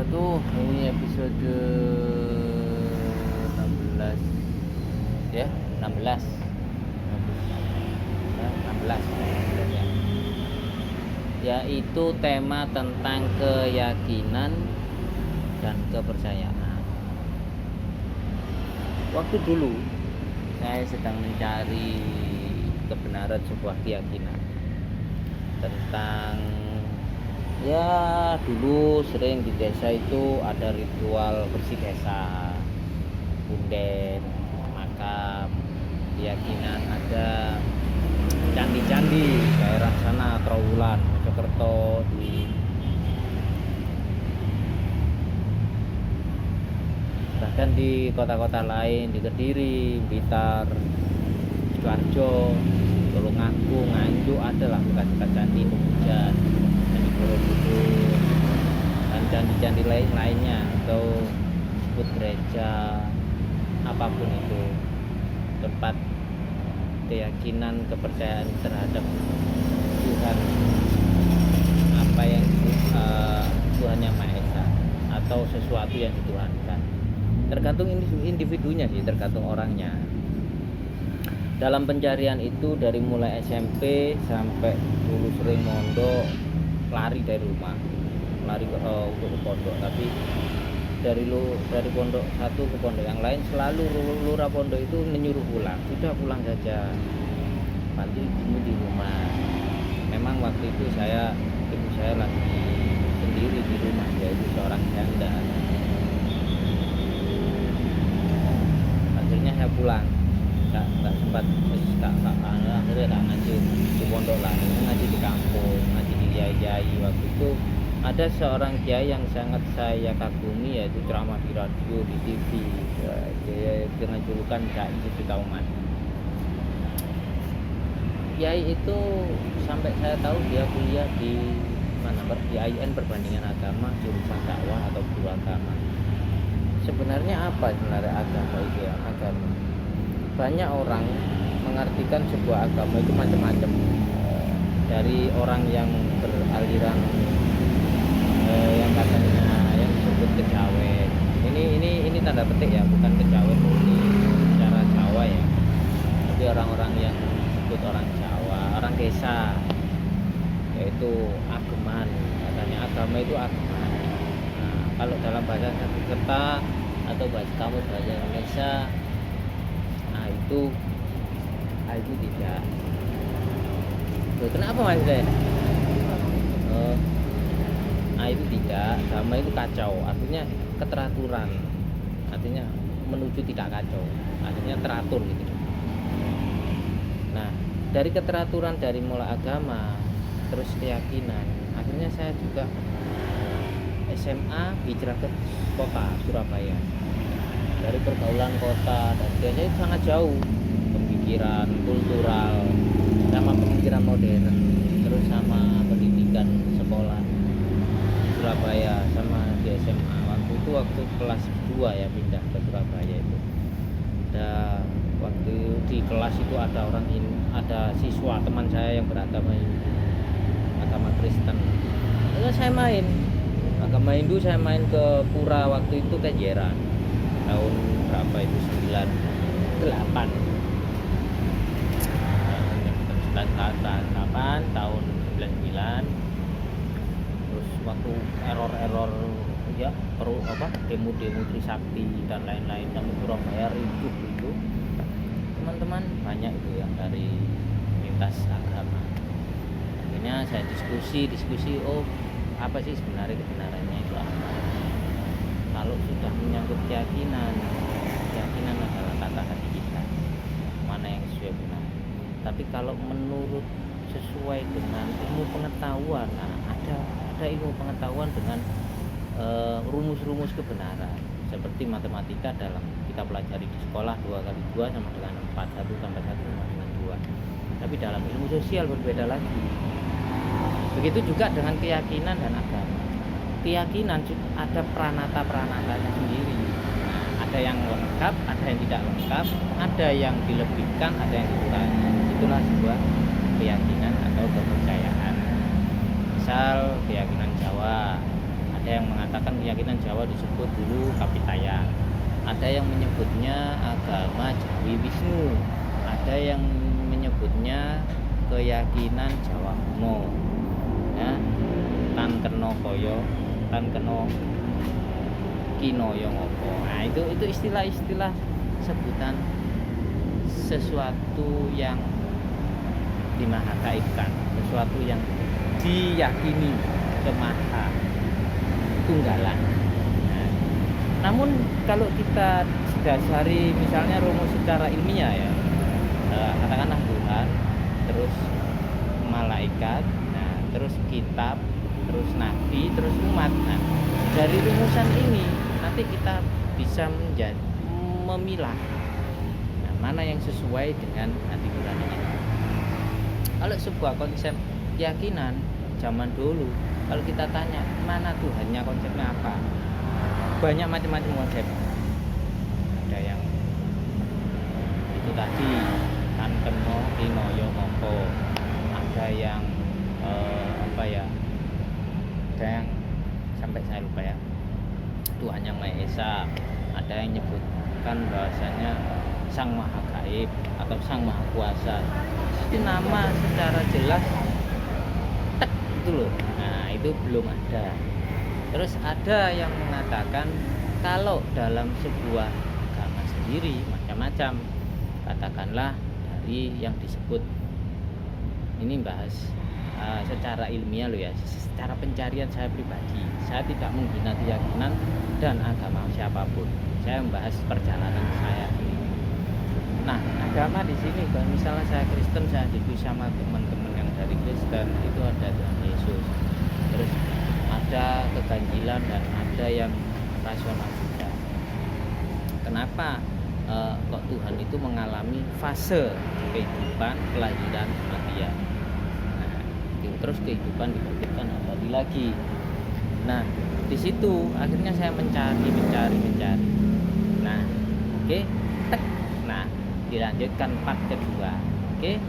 Berapa tuh? Ini episode 16 ya, 16. Ya, 16 ya. Yaitu tema tentang keyakinan dan kepercayaan. Waktu dulu saya sedang mencari kebenaran sebuah keyakinan tentang, ya dulu sering di desa itu ada ritual bersih desa, punden, makam, keyakinan ada candi-candi daerah sana, Trawulan, Mojokerto, bahkan di kota-kota lain, di Kediri, Blitar, Sidoarjo, Tulungagung, Nganjuk, adalah bekas-bekas candi Pemujan, Candi Borobudur, dan candi-candi lainnya, atau disebut gereja, apapun itu, tempat keyakinan, kepercayaan terhadap Tuhan, apa yang Tuhan Yang Maha Esa, atau sesuatu yang dituhankan. Tergantung individunya sih, tergantung orangnya. Dalam pencarian itu dari mulai SMP sampai dulu sering mondok, lari dari rumah, lari untuk ke pondok, tapi dari pondok satu ke pondok yang lain selalu lurah pondok itu menyuruh pulang. Sudah pulang saja, bantu ibumu di rumah. Memang waktu itu ibu saya lagi sendiri di rumah, yaitu seorang janda. Akhirnya saya pulang, nggak sempat, akhirnya nggak ngaji di pondok lah, ngaji di kampung, ngaji di kiai. Waktu itu ada seorang kiai yang sangat saya kagumi, yaitu ceramah di radio, di TV, ya, dengan julukan Kiai Suci Kauman. Kiai itu sampai saya tahu dia kuliah di mana, di IAIN Perbandingan Agama, jurusan dakwah atau guru agama. Sebenarnya apa sebenarnya agama itu ya? Agama, banyak orang mengartikan sebuah agama itu macam-macam, dari orang yang beraliran yang katanya yang disebut kejawen. Ini tanda petik ya, bukan kejawen murni secara Jawa ya, tapi orang-orang yang disebut orang Jawa, orang desa, yaitu ageman. Katanya agama itu ageman. Nah, kalau dalam bahasa Sanskerta atau bahasa kamus bahasa Indonesia, itu tidak. Loh, kenapa Mas Den? Itu tidak. Agama itu kacau, artinya keteraturan, artinya menuju tidak kacau, artinya teratur gitu. Nah, dari keteraturan, dari mulai agama terus keyakinan, akhirnya saya juga SMA hijrah ke kota Surabaya. Dari pergaulan kota dan biasanya itu sangat jauh pemikiran kultural sama pemikiran modern, terus sama pendidikan sekolah di Surabaya sama di SMA. Waktu kelas 2 ya pindah ke Surabaya itu. Waktu di kelas itu ada siswa teman saya yang beragama Hindu, agama Kristen. Lalu saya main agama Hindu, saya main ke pura waktu itu, Kenjeran, tahun berapa itu, 98, tahun 99. Terus waktu error ya, demo Trisakti dan lain-lain, dan Surabaya ricuh itu, teman-teman banyak itu yang dari lintas agama. Akhirnya saya diskusi, apa sih sebenarnya kebenarannya itu apa. Kalau sudah menyangkut keyakinan adalah kata hati kita, mana yang sesuai benar. Tapi kalau menurut sesuai dengan ilmu pengetahuan, ada ilmu pengetahuan dengan rumus-rumus kebenaran, seperti matematika dalam kita pelajari di sekolah 2 kali 2 sama dengan 4, 1 tambah 1 sama dengan 2. Tapi dalam ilmu sosial berbeda lagi. Begitu juga dengan keyakinan dan agama. Keyakinan ada peranata-peranatanya sendiri. Ada yang lengkap, ada yang tidak lengkap, ada yang dilebihkan, ada yang dikurangi. Itulah sebuah keyakinan atau kepercayaan. Misal keyakinan Jawa, ada yang mengatakan keyakinan Jawa disebut dulu Kapitayan, ada yang menyebutnya agama Jawi Wisnu, ada yang menyebutnya keyakinan Jawa kuno, ya, tan keno koyo, tan keno kino yo ngopo. Nah, itu istilah-istilah sebutan sesuatu yang dimahagaibkan, sesuatu yang diyakini kemaha tunggalan. Nah, namun kalau kita dasari misalnya rumus secara ilmiah ya, katakanlah Tuhan, terus malaikat, nah terus kitab, terus nabi, terus umat. Nah, dari rumusan ini nanti kita bisa memilah mana yang sesuai dengan hati nuraninya. Kalau sebuah konsep keyakinan zaman dulu, kalau kita tanya mana Tuhannya, konsepnya apa, banyak macam-macam konsep. Ada yang itu tadi kan keno inoyo ngompo, ada yang ada yang sampai saya lupa ya, Tuhan yang Maha Esa, ada yang nyebutkan bahwasanya Sang Maha Gaib atau Sang Maha Kuasa. Itu nama secara jelas tek itu loh. Nah, itu belum ada. Terus ada yang mengatakan kalau dalam sebuah agama sendiri macam-macam, katakanlah dari yang disebut, ini bahas secara ilmiah loh ya, secara pencarian saya pribadi, saya tidak menghina keyakinan dan agama siapapun, saya membahas perjalanan saya. Nah, agama di sini kalau misalnya saya Kristen, saya diskusi sama teman-teman yang dari Kristen, itu ada Tuhan Yesus, terus ada keganjilan dan ada yang rasional juga. Kenapa kok Tuhan itu mengalami fase kehidupan, kelahiran, kematian? Nah, terus kehidupan dibangkitkan abadi lagi. Nah, di situ akhirnya saya mencari. Nah, oke. Nah, dilanjutkan part kedua. Oke.